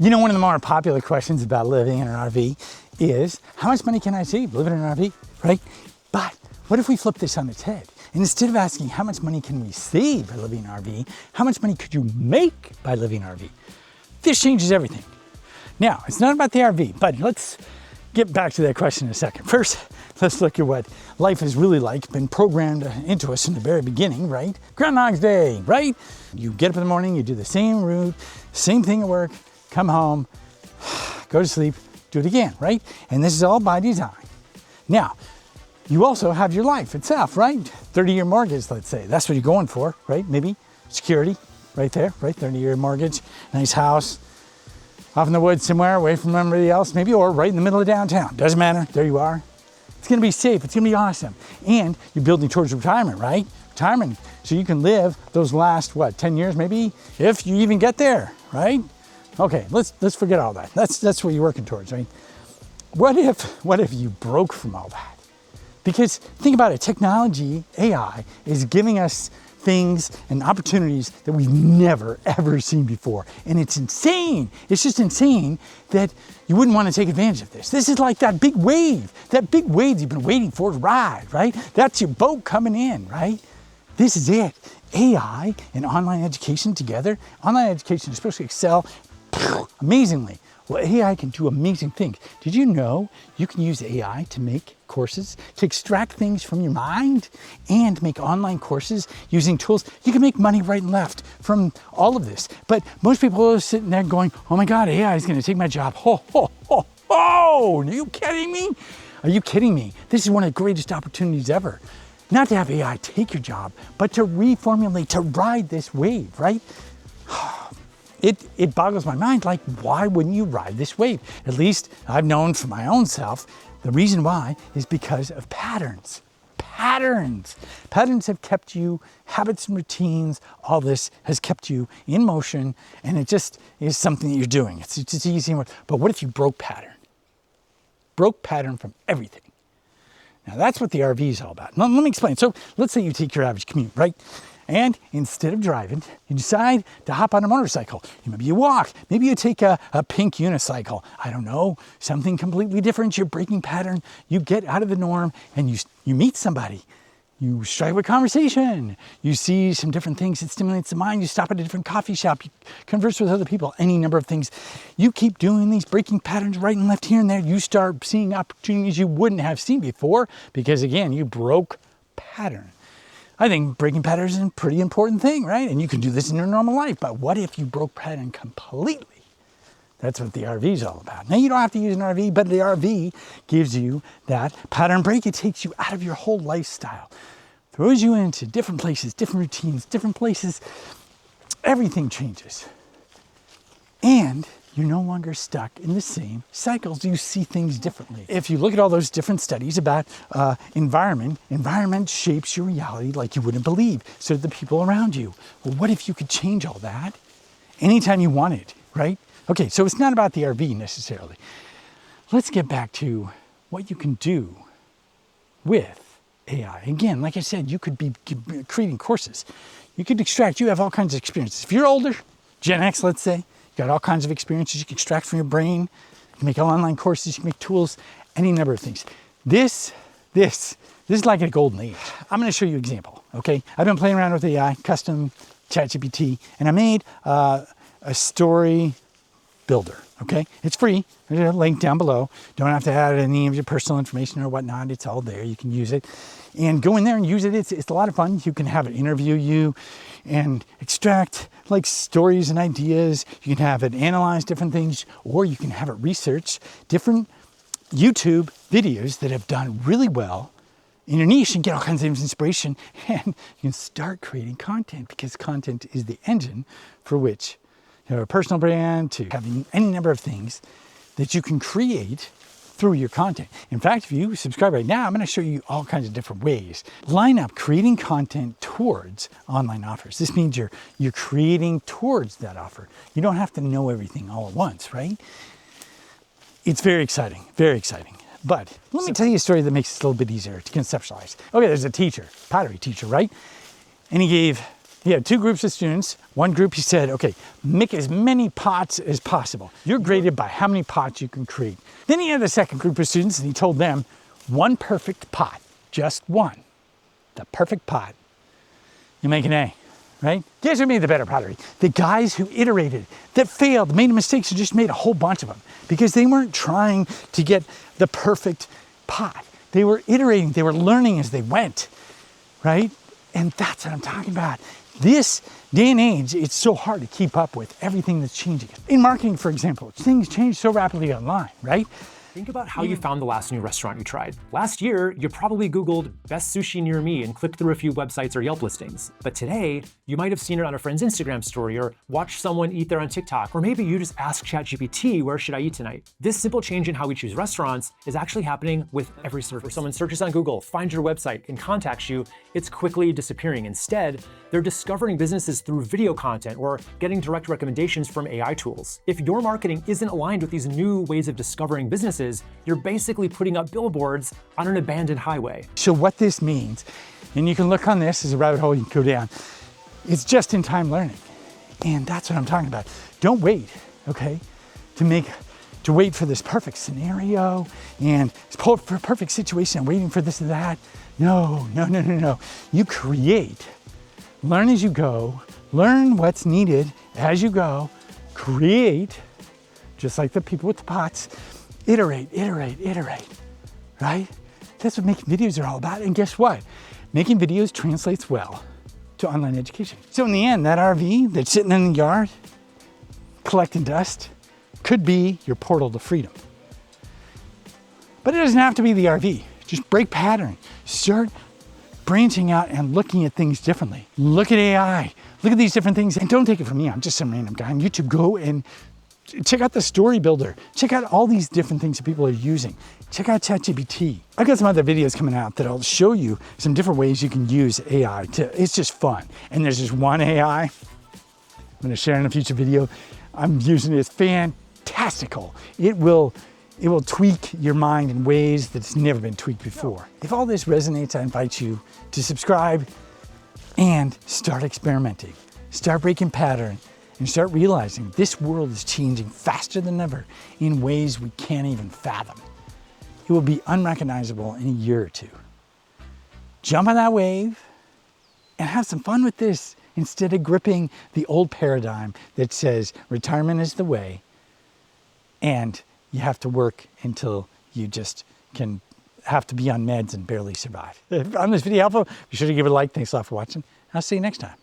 You know, one of the more popular questions about living in an RV is, how much money can I save living in an RV, right? But what if we flip this on its head? And instead of asking how much money can we save by living in an RV, how much money could you make by living in an RV? This changes everything. Now, it's not about the RV, but let's get back to that question in a second. First, let's look at what life is really like, been programmed into us in the very beginning, right? Groundhogs Day, right? You get up in the morning, you do the same route, same thing at work, come home, go to sleep, do it again, right? And this is all by design. Now, you also have your life itself, right? 30-year mortgage, let's say. That's what you're going for, right? Maybe security, right there, right? 30-year mortgage, nice house, off in the woods somewhere, away from everybody else, maybe, or right in the middle of downtown. Doesn't matter, there you are. It's gonna be safe, it's gonna be awesome. And you're building towards retirement, right? Retirement, so you can live those last, 10 years maybe, if you even get there, right? Okay, let's forget all that. That's what you're working towards, right? What if you broke from all that? Because think about it, technology, AI, is giving us things and opportunities that we've never, ever seen before. And it's insane. It's just insane that you wouldn't want to take advantage of this. This is like that big wave you've been waiting for to ride, right? That's your boat coming in, right? This is it. AI and online education together, online education, especially Excel, amazingly. Well, AI can do amazing things. Did you know you can use AI to make courses, to extract things from your mind and make online courses using tools? You can make money right and left from all of this. But most people are sitting there going, oh my God, AI is going to take my job. Ho, ho, ho, ho. Are you kidding me? Are you kidding me? This is one of the greatest opportunities ever. Not to have AI take your job, but to reformulate, to ride this wave, right? It boggles my mind, like, why wouldn't you ride this wave? At least I've known for my own self, the reason why is because of patterns. Patterns have kept you, habits and routines, all this has kept you in motion, and it just is something that you're doing. It's just easy. But what if you broke pattern? Broke pattern from everything. Now that's what the RV is all about. Now, let me explain. So let's say you take your average commute, right? And instead of driving, you decide to hop on a motorcycle. Maybe you walk, maybe you take a pink unicycle. I don't know, something completely different, your breaking pattern. You get out of the norm and you meet somebody. You strike up a conversation. You see some different things that stimulates the mind. You stop at a different coffee shop. You converse with other people, any number of things. You keep doing these breaking patterns right and left here and there. You start seeing opportunities you wouldn't have seen before because, again, you broke pattern. I think breaking patterns is a pretty important thing, right? And you can do this in your normal life, but what if you broke pattern completely? That's what the RV is all about. Now, you don't have to use an RV, but the RV gives you that pattern break. It takes you out of your whole lifestyle, throws you into different places, different routines, different places. Everything changes. And you're no longer stuck in the same cycles. You see things differently. If you look at all those different studies about environment shapes your reality like you wouldn't believe. So do the people around you. Well, what if you could change all that anytime you wanted, right? Okay, so it's not about the RV necessarily. Let's get back to what you can do with AI. Again, like I said, you could be creating courses. You could extract, you have all kinds of experiences. If you're older, Gen X, let's say, got all kinds of experiences you can extract from your brain. You can make online courses, you can make tools, any number of things. This is like a golden age. I'm gonna show you an example, okay? I've been playing around with AI, custom ChatGPT, and I made a story builder, okay? It's free, there's a link down below. Don't have to add any of your personal information or whatnot, it's all there, you can use it. And go in there and use it, it's a lot of fun. You can have it interview you and extract like stories and ideas. You can have it analyze different things, or you can have it research different YouTube videos that have done really well in your niche and get all kinds of inspiration. And you can start creating content, because content is the engine for which you have a personal brand, to having any number of things that you can create through your content. In fact, if you subscribe right now, I'm going to show you all kinds of different ways. Line up creating content towards online offers. This means you're creating towards that offer. You don't have to know everything all at once, right? It's very exciting, very exciting. But let me tell you a story that makes it a little bit easier to conceptualize. Okay, there's a teacher, pottery teacher, right? And he gave He had two groups of students. One group, he said, okay, make as many pots as possible. You're graded by how many pots you can create. Then he had the second group of students and he told them, one perfect pot, just one. The perfect pot. You make an A, right? Guess who made the better pottery? The guys who iterated, that failed, made mistakes, and just made a whole bunch of them because they weren't trying to get the perfect pot. They were iterating, they were learning as they went, right? And that's what I'm talking about. This day and age, it's so hard to keep up with everything that's changing. In marketing, for example, things change so rapidly online, right? Think about how you found the last new restaurant you tried. Last year, you probably Googled best sushi near me and clicked through a few websites or Yelp listings. But today, you might have seen it on a friend's Instagram story or watched someone eat there on TikTok, or maybe you just asked ChatGPT, where should I eat tonight? This simple change in how we choose restaurants is actually happening with every search. If someone searches on Google, finds your website, and contacts you, it's quickly disappearing. Instead, they're discovering businesses through video content or getting direct recommendations from AI tools. If your marketing isn't aligned with these new ways of discovering businesses, you're basically putting up billboards on an abandoned highway. So what this means, and you can look on this as a rabbit hole you can go down, it's just-in-time learning. And that's what I'm talking about. Don't wait, okay, to wait for this perfect scenario and for a perfect situation and waiting for this and that. No. You create. Learn as you go, learn what's needed as you go, create, just like the people with the pots, iterate, right? That's what making videos are all about. And guess what? Making videos translates well to online education. So in the end, that RV that's sitting in the yard, collecting dust, could be your portal to freedom. But it doesn't have to be the RV. Just break pattern. Start branching out and looking at things differently. Look at AI, look at these different things, and don't take it from me, I'm just some random guy on YouTube. Go and check out the story builder. Check out all these different things that people are using. Check out ChatGPT. I've got some other videos coming out that I'll show you some different ways you can use AI it's just fun. And there's just one AI, I'm gonna share in a future video. I'm using it, it's fantastical. It will tweak your mind in ways that's never been tweaked before. If all this resonates, I invite you to subscribe and start experimenting. Start breaking pattern and start realizing this world is changing faster than ever in ways we can't even fathom. It will be unrecognizable in a year or two. Jump on that wave and have some fun with this instead of gripping the old paradigm that says retirement is the way and you have to work until you just have to be on meds and barely survive. If you found this video helpful, be sure to give it a like. Thanks a lot for watching. I'll see you next time.